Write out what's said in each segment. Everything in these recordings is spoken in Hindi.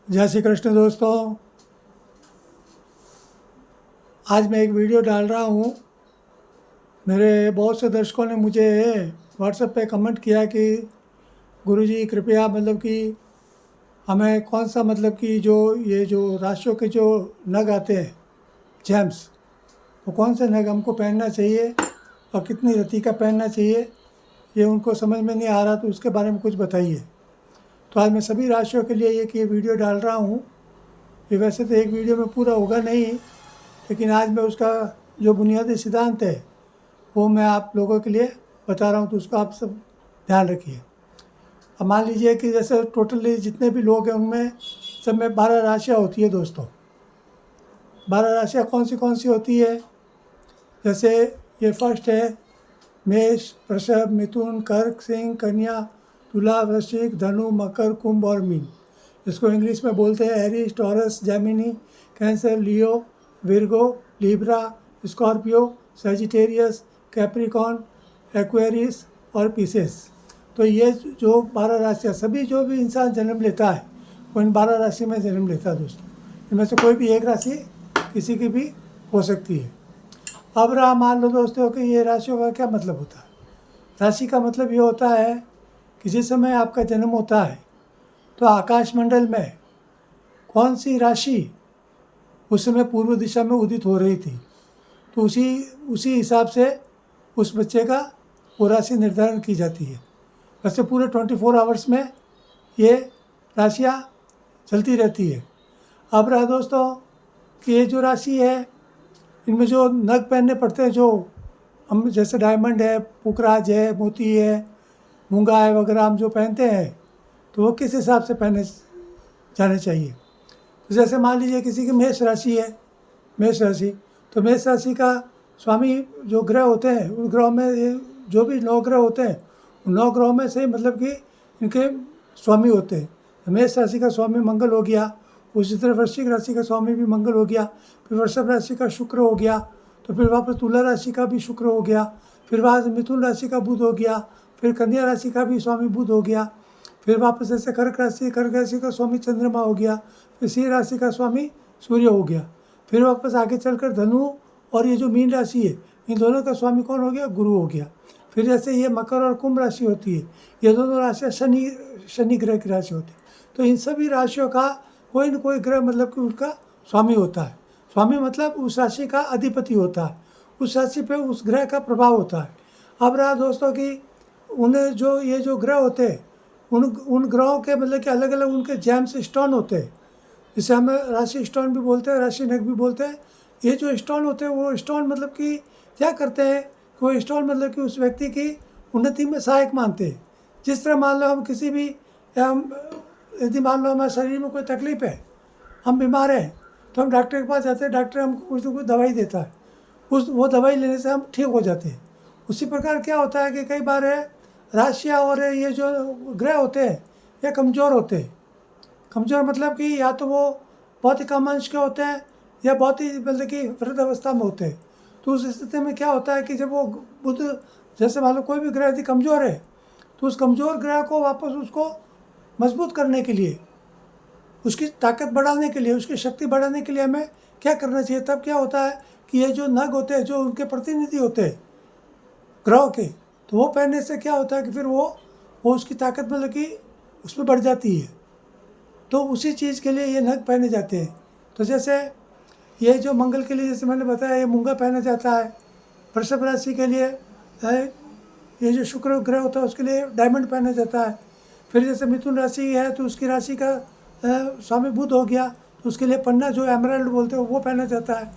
जय श्री कृष्ण दोस्तों। आज मैं एक वीडियो डाल रहा हूँ। मेरे बहुत से दर्शकों ने मुझे व्हाट्सएप पे कमेंट किया कि गुरुजी कृपया कि हमें कौन सा कि जो राशियों के जो नग आते हैं जेम्स, वो कौन से नग हमको पहनना चाहिए और कितनी रत्ती का पहनना चाहिए, ये उनको समझ में नहीं आ रहा, तो उसके बारे में कुछ बताइए। तो आज मैं सभी राशियों के लिए ये वीडियो डाल रहा हूँ। ये वैसे तो एक वीडियो में पूरा होगा नहीं, लेकिन आज मैं उसका जो बुनियादी सिद्धांत है वो मैं आप लोगों के लिए बता रहा हूँ, तो उसका आप सब ध्यान रखिए। अब मान लीजिए कि जैसे टोटली जितने भी लोग हैं उनमें सब में 12 राशियाँ होती है दोस्तों। 12 राशियाँ कौन सी होती है? जैसे ये फर्स्ट है मेष, वृषभ, मिथुन, कर्क, सिंह, कन्या, तुला, वृश्चिक, धनु, मकर, कुंभ और मीन। इसको इंग्लिश में बोलते हैं Aries, Taurus, Gemini, Cancer, Leo, Virgo, Libra, Scorpio, Sagittarius, Capricorn, Aquarius और पिसेस। तो ये जो 12 राशियाँ, सभी जो भी इंसान जन्म लेता है वो इन 12 राशि में जन्म लेता है दोस्तों। इनमें से कोई भी एक राशि किसी की भी हो सकती है। अब रहा, मान लो दोस्तों कि ये राशियों का क्या मतलब होता है। राशि का मतलब ये होता है कि जिस समय आपका जन्म होता है तो आकाश मंडल में कौन सी राशि उस समय पूर्व दिशा में उदित हो रही थी, तो उसी हिसाब से उस बच्चे का वो राशि निर्धारण की जाती है। वैसे पूरे 24 आवर्स में ये राशियाँ चलती रहती है। अब रहा दोस्तों कि ये जो राशि है इनमें जो नग पहनने पड़ते हैं, जो हम जैसे डायमंड है, पुखराज है, मोती है, मूंगा है वगैरह हम जो पहनते हैं, तो वो किस हिसाब से पहने जाने चाहिए। तो जैसे मान लीजिए किसी की मेष राशि है, मेष राशि, तो मेष राशि का स्वामी जो ग्रह होते हैं उन ग्रहों में ये जो भी 9 ग्रह होते हैं उन 9 ग्रहों में से कि इनके स्वामी होते हैं। तो मेष राशि का स्वामी मंगल हो गया, उसी तरह वृश्चिक राशि का स्वामी भी मंगल हो गया, फिर वृषभ राशि का शुक्र हो गया, तो फिर वापस तुला राशि का भी शुक्र हो गया, फिर वहाँ से मिथुन राशि का बुध हो गया, फिर कन्या राशि का भी स्वामी बुध हो गया, फिर वापस ऐसे कर्क राशि का स्वामी चंद्रमा हो गया, फिर सिंह राशि का स्वामी सूर्य हो गया, फिर वापस आगे चलकर धनु और ये जो मीन राशि है इन दोनों का स्वामी कौन हो गया? गुरु हो गया। फिर जैसे ये मकर और कुंभ राशि होती है, ये दोनों राशियाँ शनि ग्रह की राशि होती है। तो इन सभी राशियों का कोई न कोई ग्रह कि उनका स्वामी होता है। स्वामी मतलब उस राशि का अधिपति होता है, उस राशि पे उस ग्रह का प्रभाव होता है। अब रहा दोस्तों कि उन्हें जो ये जो ग्रह होते हैं उन ग्रहों के कि अलग अलग उनके जेम्स स्टोन होते हैं, जिसे हम राशि स्टोन भी बोलते हैं, राशि नग भी बोलते हैं। ये जो स्टोन होते हैं वो स्टोन कि क्या करते हैं, वो स्टोन कि उस व्यक्ति की उन्नति में सहायक मानते हैं। जिस तरह मान लो हम किसी भी यदि मान लो हमारे शरीर में कोई तकलीफ है, हम बीमार हैं, तो हम डॉक्टर के पास जाते हैं, डॉक्टर हमको कुछ न कुछ दवाई देता है, वो दवाई लेने से हम ठीक हो जाते हैं। उसी प्रकार क्या होता है कि कई बार राशियाँ और ये जो ग्रह होते हैं ये कमज़ोर होते हैं। कमज़ोर कि या तो वो बहुत ही कम अंश के होते हैं या बहुत ही कि वृद्ध अवस्था में होते हैं। तो उस स्थिति में क्या होता है कि जब वो बुध जैसे मान लो कोई भी ग्रह यदि कमज़ोर है, तो उस कमज़ोर ग्रह को वापस उसको मजबूत करने के लिए, उसकी ताकत बढ़ाने के लिए, उसकी शक्ति बढ़ाने के लिए हमें क्या करना चाहिए। तब क्या होता है कि ये जो नग होते हैं, जो उनके प्रतिनिधि होते हैं ग्रहों के, तो वो पहनने से क्या होता है कि फिर वो उसकी ताकत कि उसमें बढ़ जाती है। तो उसी चीज़ के लिए ये नग पहने जाते हैं। तो जैसे ये जो मंगल के लिए जैसे मैंने बताया ये मूंगा पहना जाता है। वृषभ राशि के लिए ये जो शुक्र ग्रह होता है उसके लिए डायमंड पहना जाता है। फिर जैसे मिथुन राशि है तो उसकी राशि का स्वामी बुध हो गया, तो उसके लिए पन्ना जो एमराल्ड बोलते हैं वो पहना जाता है।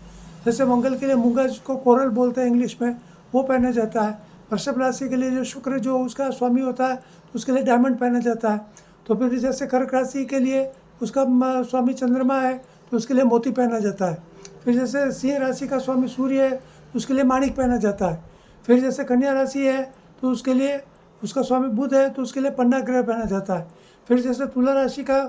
जैसे मंगल के लिए मूंगा जिसको कोरल बोलते हैं इंग्लिश में, वो पहना जाता है। वृषभ राशि के लिए जो शुक्र जो उसका स्वामी होता है तो उसके लिए डायमंड पहना जाता है। तो फिर जैसे कर्क राशि के लिए उसका स्वामी चंद्रमा है तो उसके लिए मोती पहना जाता है। फिर जैसे सिंह राशि का स्वामी सूर्य है तो उसके लिए माणिक पहना जाता है। फिर जैसे कन्या राशि है तो उसके लिए उसका स्वामी बुध है तो उसके लिए पन्ना ग्रह पहना जाता है। फिर जैसे तुला राशि का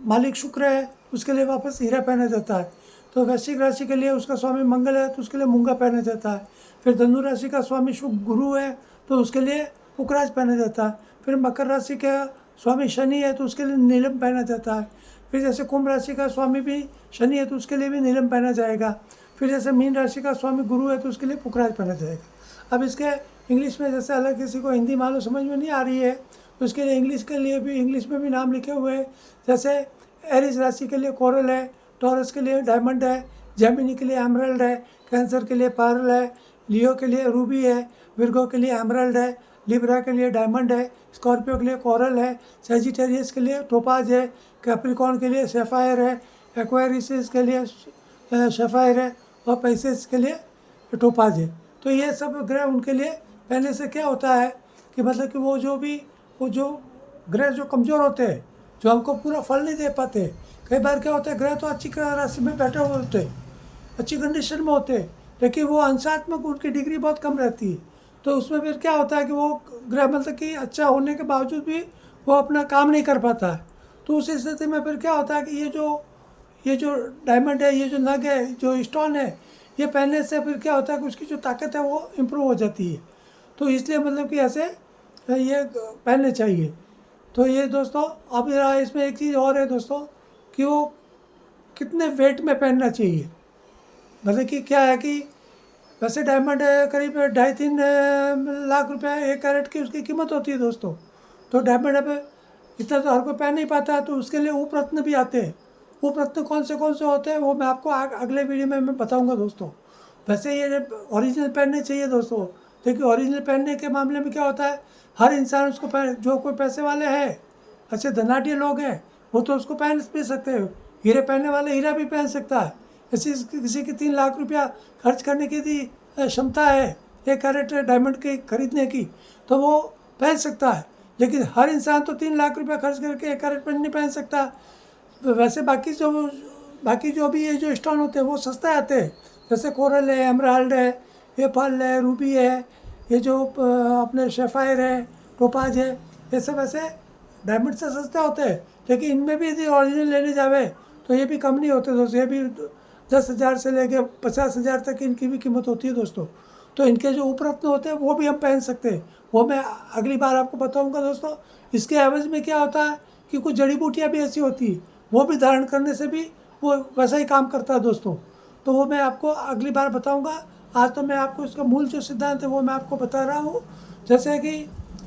मालिक शुक्र है उसके लिए वापस हीरा पहना जाता है। तो वृश्चिक राशि के लिए उसका स्वामी मंगल है तो उसके लिए मूंगा पहना जाता है। फिर धनु राशि का स्वामी शुभ गुरु है तो उसके लिए पुखराज पहना जाता है। फिर मकर राशि का स्वामी शनि है तो उसके लिए नीलम पहना जाता है। फिर जैसे कुंभ राशि का स्वामी भी शनि है तो उसके लिए भी नीलम पहना जाएगा। फिर जैसे मीन राशि का स्वामी गुरु है तो उसके लिए पुखराज पहना जाएगा। अब इसके इंग्लिश में जैसे अलग किसी को हिंदी मालूम समझ में नहीं आ रही है तो उसके लिए इंग्लिश के लिए भी इंग्लिश में भी नाम लिखे हुए हैं। जैसे एरिस राशि के लिए कोरल है, टॉरस के लिए डायमंड है, जेमिनी के लिए एमरल्ड है, कैंसर के लिए पर्ल है, लियो के लिए रूबी है, विर्गो के लिए एमरल्ड है, लिब्रा के लिए डायमंड है, स्कॉर्पियो के लिए कोरल है, सेजिटेरियस के लिए टोपाज है, कैप्रिकॉर्न के लिए सैफायर है, एक्वेरियस के लिए सैफायर है और पैसेस के लिए टोपाज है। तो ये सब ग्रह उनके लिए पहले से क्या होता है कि मतलब कि वो जो ग्रह जो कमज़ोर होते हैं, जो हमको पूरा फल नहीं दे पाते। कई बार क्या होता है, ग्रह तो अच्छी राशि में बैठे हुए होते हैं, अच्छी कंडीशन में होते हैं, लेकिन वो अंशात्मक उनकी डिग्री बहुत कम रहती है। तो उसमें फिर क्या होता है कि वो ग्रह मतलब कि अच्छा होने के बावजूद भी वो अपना काम नहीं कर पाता है। तो उस स्थिति में फिर क्या होता है कि ये जो डायमंड है, ये जो नग है, जो स्टोन है, ये पहनने से फिर क्या होता है कि उसकी जो ताकत है वो इम्प्रूव हो जाती है। तो इसलिए मतलब कि ऐसे ये पहनने चाहिए। तो ये दोस्तों, अब इसमें एक चीज़ और है दोस्तों कि वो कितने वेट में पहनना चाहिए। मतलब कि क्या है कि वैसे डायमंड करीब 2.5-3 लाख रुपए 1 कैरेट की उसकी कीमत होती है दोस्तों। तो डायमंड अब इतना तो हर कोई पहन नहीं पाता, तो उसके लिए उपरत्न भी आते हैं। उपरत्न कौन से होते हैं वो मैं आपको अगले वीडियो में मैं बताऊंगा दोस्तों। वैसे ये ओरिजिनल पहनने चाहिए दोस्तों। देखिए ओरिजिनल पहनने के मामले में क्या होता है, हर इंसान उसको जो कोई पैसे वाले हैं, अच्छे धनाढ़ी लोग हैं, वो तो उसको पहन भी सकते हैं। हीरे पहनने वाले हीरा भी पहन सकता है। किसी की 3 लाख रुपया खर्च करने की यदि क्षमता है 1 कैरेट डायमंड के खरीदने की, तो वो पहन सकता है। लेकिन हर इंसान तो 3 लाख रुपया खर्च करके 1 कैरेट नहीं पहन सकता। वैसे बाकी जो भी ये जो स्टोन होते हैं वो सस्ते आते हैं। जैसे कोरल है, एमराल्ड है, ये पर्ल है, रूबी है, ये जो अपने सैफायर है, टोपाज है, ये सब ऐसे डायमंड से सस्ते होते हैं। लेकिन इनमें भी यदि ओरिजिनल लेने जावे तो ये भी कम नहीं होते दोस्तों। ये भी 10,000 से लेके 50,000 तक इनकी भी कीमत होती है दोस्तों। तो इनके जो उपरत्न होते हैं वो भी हम पहन सकते हैं, वो मैं अगली बार आपको बताऊंगा दोस्तों। इसके एवज में क्या होता है कि कुछ जड़ी बूटियाँ भी ऐसी होती है, वो भी धारण करने से भी वो वैसा ही काम करता है दोस्तों। तो वो मैं आपको अगली बार बताऊंगा। आज तो मैं आपको इसका मूल जो सिद्धांत है वो मैं आपको बता रहा हूँ। जैसे कि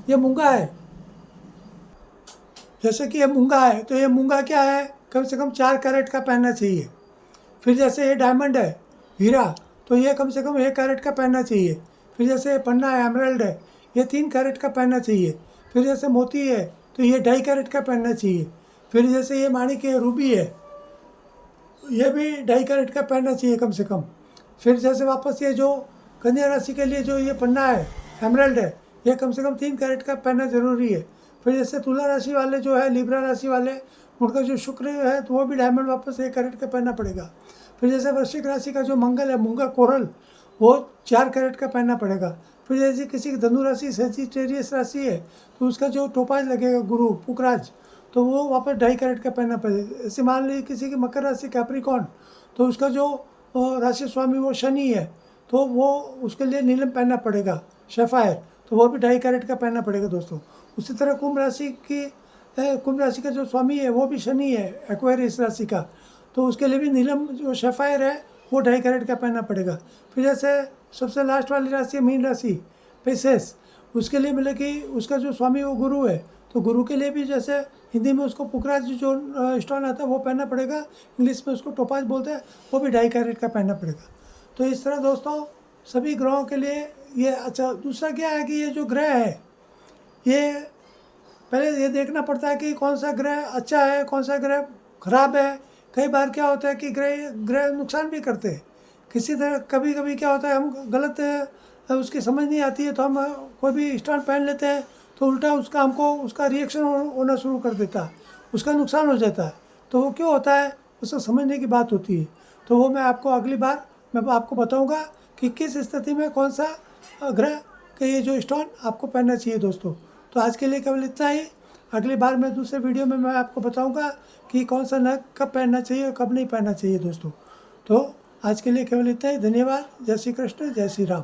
ये मूंगा है, तो ये मूंगा क्या है, कम से कम 4 कैरेट का पहनना चाहिए। फिर जैसे ये डायमंड है, हीरा, तो ये कम से कम 1 कैरेट का पहनना चाहिए। फिर जैसे ये पन्ना है, एमरल्ड है, ये 3 कैरेट का पहनना चाहिए। फिर जैसे मोती है तो ये 2.5 कैरेट का पहनना चाहिए। फिर जैसे ये माणिक है, रूबी है, ये भी 2.5 कैरेट का पहनना चाहिए कम से कम। फिर जैसे वापस ये जो कन्या राशि के लिए जो ये पन्ना है, एमरल्ड है, ये कम से कम 3 कैरेट का पहनना ज़रूरी है। फिर जैसे तुला राशि वाले जो है, लिब्रा राशि वाले, उनका जो शुक्र है तो वो भी डायमंड वापस 1 कैरेट का पहनना पड़ेगा। फिर जैसे वृश्चिक राशि का जो मंगल है, मूंगा कोरल, वो 4 कैरेट का पहनना पड़ेगा। फिर जैसे किसी की धनु राशि सेजिटेरियस राशि है तो उसका जो टोपाज लगेगा गुरु पुखराज, तो वो वापस 2.5 कैरेट का पहनना पड़ेगा। ऐसे मान लीजिए किसी की मकर राशि कैप्रिकॉर्न, तो उसका जो राशि स्वामी वो शनि है, तो वो उसके लिए नीलम पहनना पड़ेगा, सैफायर, तो वो भी 2.5 कैरेट का पहनना पड़ेगा दोस्तों। उसी तरह कुंभ राशि का जो स्वामी है वो भी शनि है, एक्वेरियस राशि का, तो उसके लिए भी नीलम जो सैफायर है वो 2.5 कैरेट का पहनना पड़ेगा। फिर जैसे सबसे लास्ट वाली राशि है मीन राशि, पेसेस, उसके लिए मतलब कि उसका जो स्वामी वो गुरु है, तो गुरु के लिए भी जैसे हिंदी में उसको पुखराज जो स्टोन आता है वो पहनना पड़ेगा, इंग्लिश में उसको टोपाज बोलते हैं, वो भी 2.5 कैरेट का पहनना पड़ेगा। तो इस तरह दोस्तों सभी ग्रहों के लिए ये अच्छा। दूसरा क्या है कि ये जो ग्रह है, ये पहले ये देखना पड़ता है कि कौन सा ग्रह अच्छा है, कौन सा ग्रह खराब है। कई बार क्या होता है कि ग्रह नुकसान भी करते हैं किसी तरह। कभी कभी क्या होता है, हम गलत उसकी समझ नहीं आती है तो हम कोई भी स्टोन पहन लेते हैं तो उल्टा उसका रिएक्शन होना शुरू कर देता है, उसका नुकसान हो जाता है। तो वो क्यों होता है, उसको समझने की बात होती है। तो वो मैं आपको अगली बार मैं आपको बताऊंगा कि किस स्थिति में कौन सा ग्रह के ये जो स्टोन आपको पहनना चाहिए दोस्तों। तो आज के लिए केवल इतना ही। अगली बार मैं दूसरे वीडियो में मैं आपको बताऊंगा कि कौन सा नग कब पहनना चाहिए और कब नहीं पहनना चाहिए दोस्तों। तो आज के लिए केवल इतना ही। धन्यवाद। जय श्री कृष्ण, जय श्री राम।